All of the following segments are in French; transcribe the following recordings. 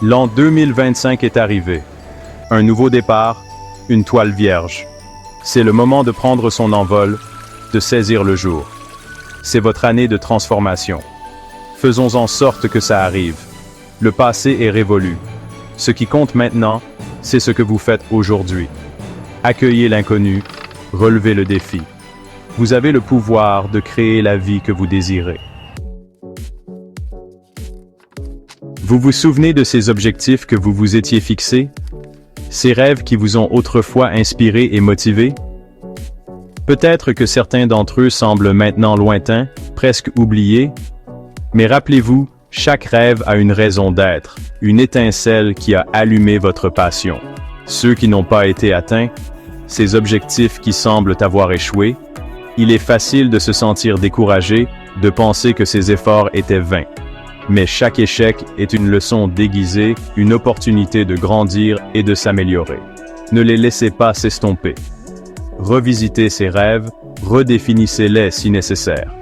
L'an 2025 est arrivé. Un nouveau départ, une toile vierge. C'est le moment de prendre son envol, de saisir le jour. C'est votre année de transformation. Faisons en sorte que ça arrive. Le passé est révolu. Ce qui compte maintenant, c'est ce que vous faites aujourd'hui. Accueillez l'inconnu, relevez le défi. Vous avez le pouvoir de créer la vie que vous désirez. Vous vous souvenez de ces objectifs que vous vous étiez fixés? Ces rêves qui vous ont autrefois inspiré et motivé? Peut-être que certains d'entre eux semblent maintenant lointains, presque oubliés, mais rappelez-vous, chaque rêve a une raison d'être, une étincelle qui a allumé votre passion. Ceux qui n'ont pas été atteints, ces objectifs qui semblent avoir échoué, il est facile de se sentir découragé, de penser que ces efforts étaient vains. Mais chaque échec est une leçon déguisée, une opportunité de grandir et de s'améliorer. Ne les laissez pas s'estomper. Revisitez ces rêves, redéfinissez-les si nécessaire.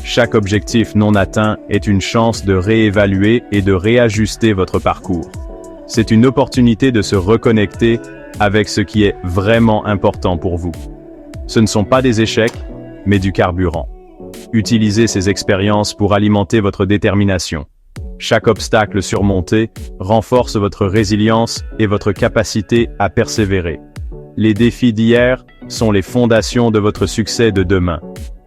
Chaque objectif non atteint est une chance de réévaluer et de réajuster votre parcours. C'est une opportunité de se reconnecter avec ce qui est vraiment important pour vous. Ce ne sont pas des échecs, mais du carburant. Utilisez ces expériences pour alimenter votre détermination. Chaque obstacle surmonté renforce votre résilience et votre capacité à persévérer. Les défis d'hier sont les fondations de votre succès de demain.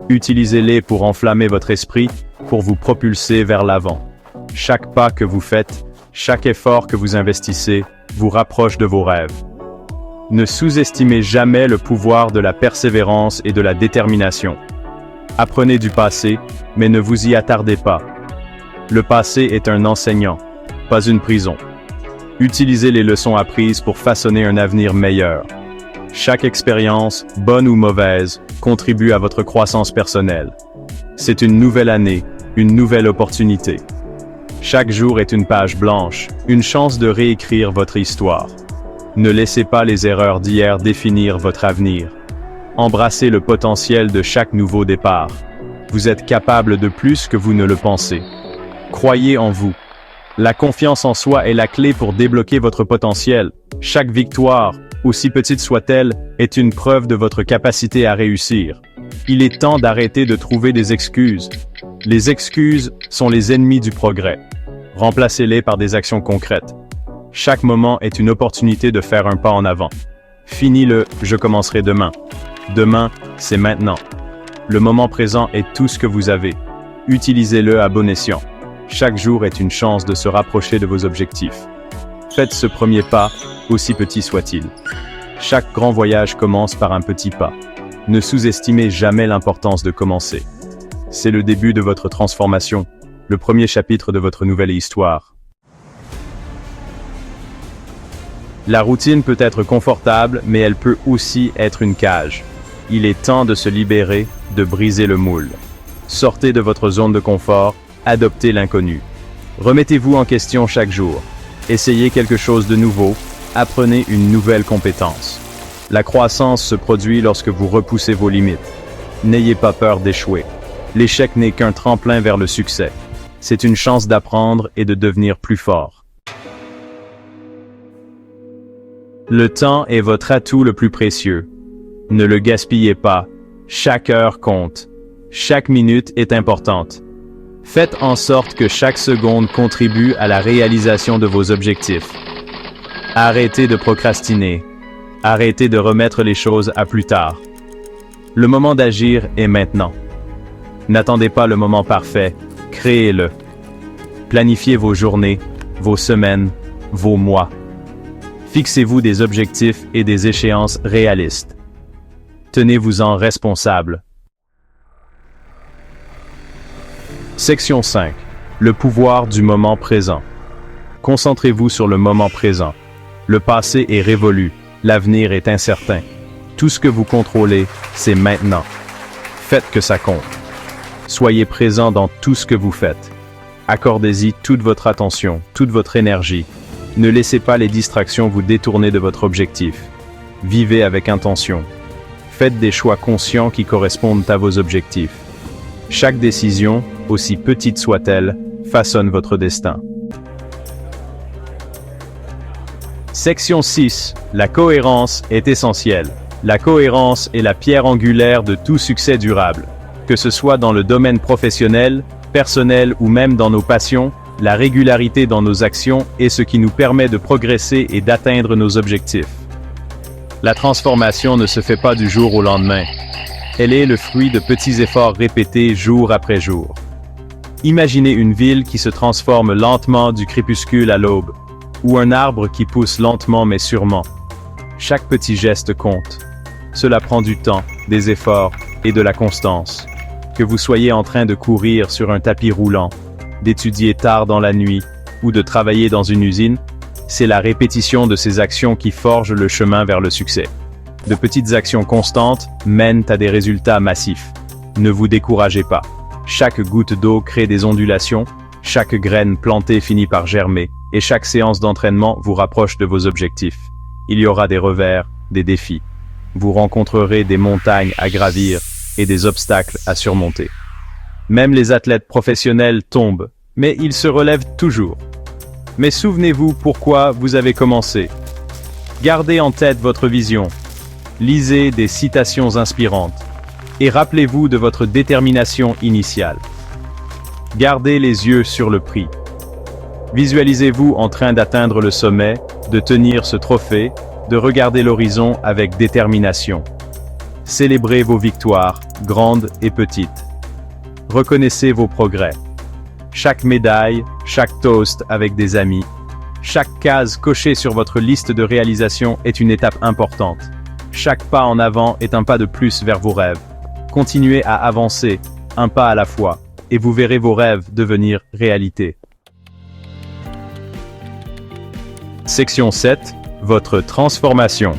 Utilisez-les pour enflammer votre esprit, pour vous propulser vers l'avant. Chaque pas que vous faites, chaque effort que vous investissez, vous rapproche de vos rêves. Ne sous-estimez jamais le pouvoir de la persévérance et de la détermination. Apprenez du passé, mais ne vous y attardez pas. Le passé est un enseignant, pas une prison. Utilisez les leçons apprises pour façonner un avenir meilleur. Chaque expérience, bonne ou mauvaise, contribue à votre croissance personnelle. C'est une nouvelle année, une nouvelle opportunité. Chaque jour est une page blanche, une chance de réécrire votre histoire. Ne laissez pas les erreurs d'hier définir votre avenir. Embrassez le potentiel de chaque nouveau départ. Vous êtes capable de plus que vous ne le pensez. Croyez en vous. La confiance en soi est la clé pour débloquer votre potentiel. Chaque victoire, aussi petite soit-elle, est une preuve de votre capacité à réussir. Il est temps d'arrêter de trouver des excuses. Les excuses sont les ennemis du progrès. Remplacez-les par des actions concrètes. Chaque moment est une opportunité de faire un pas en avant. Fini le « je commencerai demain ». Demain, c'est maintenant. Le moment présent est tout ce que vous avez. Utilisez-le à bon escient. Chaque jour est une chance de se rapprocher de vos objectifs. Faites ce premier pas, aussi petit soit-il. Chaque grand voyage commence par un petit pas. Ne sous-estimez jamais l'importance de commencer. C'est le début de votre transformation, le premier chapitre de votre nouvelle histoire. La routine peut être confortable, mais elle peut aussi être une cage. Il est temps de se libérer, de briser le moule. Sortez de votre zone de confort, adoptez l'inconnu. Remettez-vous en question chaque jour. Essayez quelque chose de nouveau, apprenez une nouvelle compétence. La croissance se produit lorsque vous repoussez vos limites. N'ayez pas peur d'échouer. L'échec n'est qu'un tremplin vers le succès. C'est une chance d'apprendre et de devenir plus fort. Le temps est votre atout le plus précieux. Ne le gaspillez pas. Chaque heure compte. Chaque minute est importante. Faites en sorte que chaque seconde contribue à la réalisation de vos objectifs. Arrêtez de procrastiner. Arrêtez de remettre les choses à plus tard. Le moment d'agir est maintenant. N'attendez pas le moment parfait, créez-le. Planifiez vos journées, vos semaines, vos mois. Fixez-vous des objectifs et des échéances réalistes. Tenez-vous-en responsable. Section 5. Le pouvoir du moment présent. Concentrez-vous sur le moment présent. Le passé est révolu, l'avenir est incertain. Tout ce que vous contrôlez, c'est maintenant. Faites que ça compte. Soyez présent dans tout ce que vous faites. Accordez-y toute votre attention, toute votre énergie. Ne laissez pas les distractions vous détourner de votre objectif. Vivez avec intention. Faites des choix conscients qui correspondent à vos objectifs. Chaque décision, aussi petite soit-elle, façonne votre destin. Section 6. La cohérence est essentielle. La cohérence est la pierre angulaire de tout succès durable. Que ce soit dans le domaine professionnel, personnel ou même dans nos passions, la régularité dans nos actions est ce qui nous permet de progresser et d'atteindre nos objectifs. La transformation ne se fait pas du jour au lendemain. Elle est le fruit de petits efforts répétés jour après jour. Imaginez une ville qui se transforme lentement du crépuscule à l'aube, ou un arbre qui pousse lentement mais sûrement. Chaque petit geste compte. Cela prend du temps, des efforts et de la constance. Que vous soyez en train de courir sur un tapis roulant, d'étudier tard dans la nuit ou de travailler dans une usine, c'est la répétition de ces actions qui forge le chemin vers le succès. De petites actions constantes mènent à des résultats massifs. Ne vous découragez pas. Chaque goutte d'eau crée des ondulations, chaque graine plantée finit par germer, et chaque séance d'entraînement vous rapproche de vos objectifs. Il y aura des revers, des défis. Vous rencontrerez des montagnes à gravir et des obstacles à surmonter. Même les athlètes professionnels tombent, mais ils se relèvent toujours. Mais souvenez-vous pourquoi vous avez commencé. Gardez en tête votre vision. Lisez des citations inspirantes. Et rappelez-vous de votre détermination initiale. Gardez les yeux sur le prix. Visualisez-vous en train d'atteindre le sommet, de tenir ce trophée, de regarder l'horizon avec détermination. Célébrez vos victoires, grandes et petites. Reconnaissez vos progrès. Chaque médaille, chaque toast avec des amis, chaque case cochée sur votre liste de réalisations est une étape importante. Chaque pas en avant est un pas de plus vers vos rêves. Continuez à avancer, un pas à la fois, et vous verrez vos rêves devenir réalité. Section 7. Votre transformation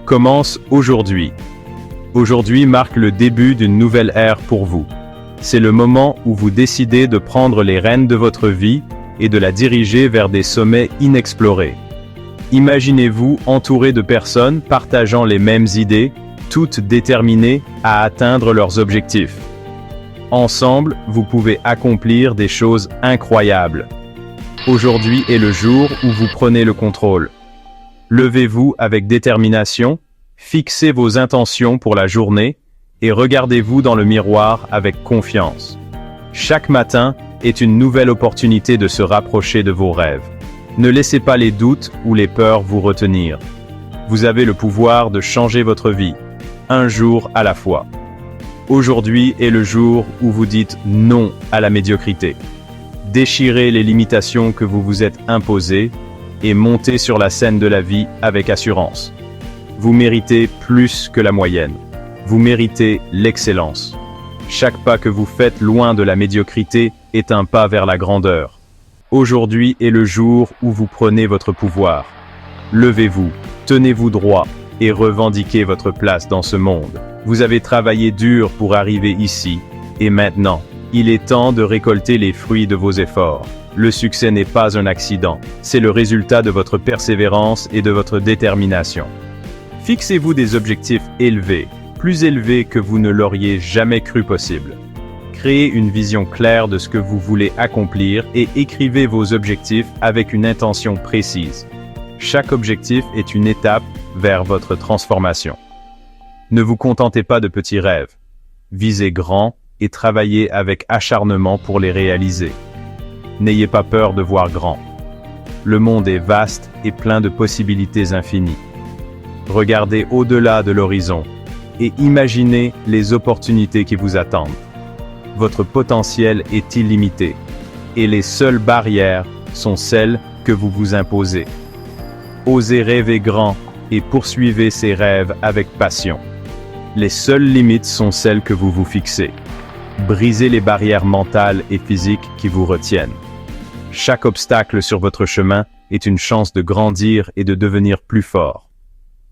commence aujourd'hui. Aujourd'hui marque le début d'une nouvelle ère pour vous. C'est le moment où vous décidez de prendre les rênes de votre vie et de la diriger vers des sommets inexplorés. Imaginez-vous entouré de personnes partageant les mêmes idées, toutes déterminées à atteindre leurs objectifs. Ensemble, vous pouvez accomplir des choses incroyables. Aujourd'hui est le jour où vous prenez le contrôle. Levez-vous avec détermination, fixez vos intentions pour la journée et regardez-vous dans le miroir avec confiance. Chaque matin est une nouvelle opportunité de se rapprocher de vos rêves. Ne laissez pas les doutes ou les peurs vous retenir. Vous avez le pouvoir de changer votre vie, un jour à la fois. Aujourd'hui est le jour où vous dites non à la médiocrité. Déchirez les limitations que vous vous êtes imposées et montez sur la scène de la vie avec assurance. Vous méritez plus que la moyenne. Vous méritez l'excellence. Chaque pas que vous faites loin de la médiocrité est un pas vers la grandeur. Aujourd'hui est le jour où vous prenez votre pouvoir. Levez-vous, tenez-vous droit et revendiquez votre place dans ce monde. Vous avez travaillé dur pour arriver ici, et maintenant, il est temps de récolter les fruits de vos efforts. Le succès n'est pas un accident, c'est le résultat de votre persévérance et de votre détermination. Fixez-vous des objectifs élevés, plus élevés que vous ne l'auriez jamais cru possible. Créez une vision claire de ce que vous voulez accomplir et écrivez vos objectifs avec une intention précise. Chaque objectif est une étape vers votre transformation. Ne vous contentez pas de petits rêves. Visez grand et travaillez avec acharnement pour les réaliser. N'ayez pas peur de voir grand. Le monde est vaste et plein de possibilités infinies. Regardez au-delà de l'horizon et imaginez les opportunités qui vous attendent. Votre potentiel est illimité et les seules barrières sont celles que vous vous imposez. Osez rêver grand et poursuivez ces rêves avec passion. Les seules limites sont celles que vous vous fixez. Brisez les barrières mentales et physiques qui vous retiennent. Chaque obstacle sur votre chemin est une chance de grandir et de devenir plus fort.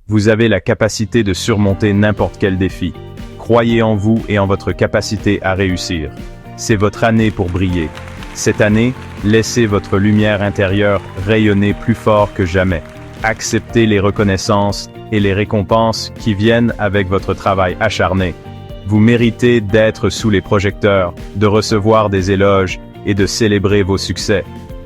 Vous avez la capacité de surmonter n'importe quel défi. Croyez en vous et en votre capacité à réussir. C'est votre année pour briller. Cette année, laissez votre lumière intérieure rayonner plus fort que jamais. Acceptez les reconnaissances et les récompenses qui viennent avec votre travail acharné. Vous méritez d'être sous les projecteurs, de recevoir des éloges et de célébrer vos succès.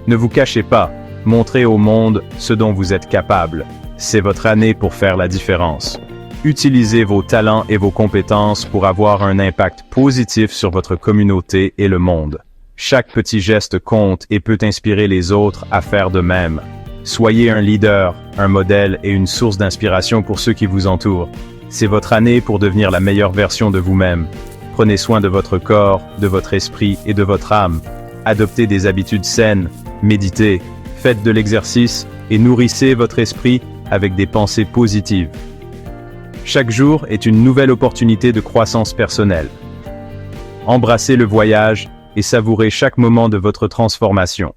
Ne vous cachez pas, Montrez au monde ce dont vous êtes capable. C'est votre année pour faire la différence. Utilisez vos talents et vos compétences pour avoir un impact positif sur votre communauté et le monde. Chaque petit geste compte et peut inspirer les autres à faire de même. Soyez un leader, un modèle et une source d'inspiration pour ceux qui vous entourent. C'est votre année pour devenir la meilleure version de vous-même. Prenez soin de votre corps, de votre esprit et de votre âme. Adoptez des habitudes saines, méditez, faites de l'exercice et nourrissez votre esprit avec des pensées positives. Chaque jour est une nouvelle opportunité de croissance personnelle. Embrassez le voyage et savourez chaque moment de votre transformation.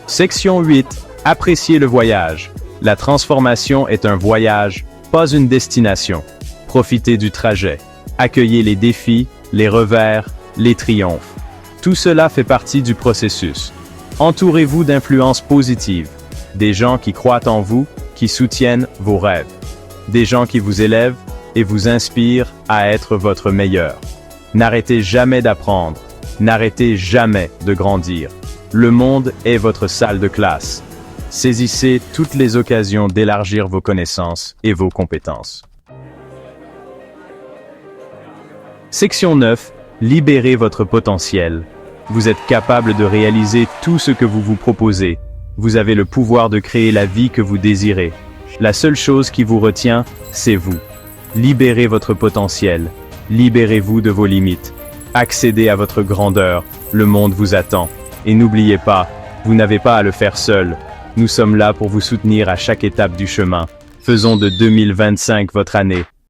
Section 8. Appréciez le voyage. La transformation est un voyage, pas une destination. Profitez du trajet. Accueillez les défis, les revers, les triomphes. Tout cela fait partie du processus. Entourez-vous d'influences positives. Des gens qui croient en vous, qui soutiennent vos rêves. Des gens qui vous élèvent et vous inspirent à être votre meilleur. N'arrêtez jamais d'apprendre. N'arrêtez jamais de grandir. Le monde est votre salle de classe. Saisissez toutes les occasions d'élargir vos connaissances et vos compétences. Section 9. Libérez votre potentiel. Vous êtes capable de réaliser tout ce que vous vous proposez. Vous avez le pouvoir de créer la vie que vous désirez. La seule chose qui vous retient, c'est vous. Libérez votre potentiel. Libérez-vous de vos limites. Accédez à votre grandeur. Le monde vous attend. Et n'oubliez pas, vous n'avez pas à le faire seul. Nous sommes là pour vous soutenir à chaque étape du chemin. Faisons de 2025 votre année.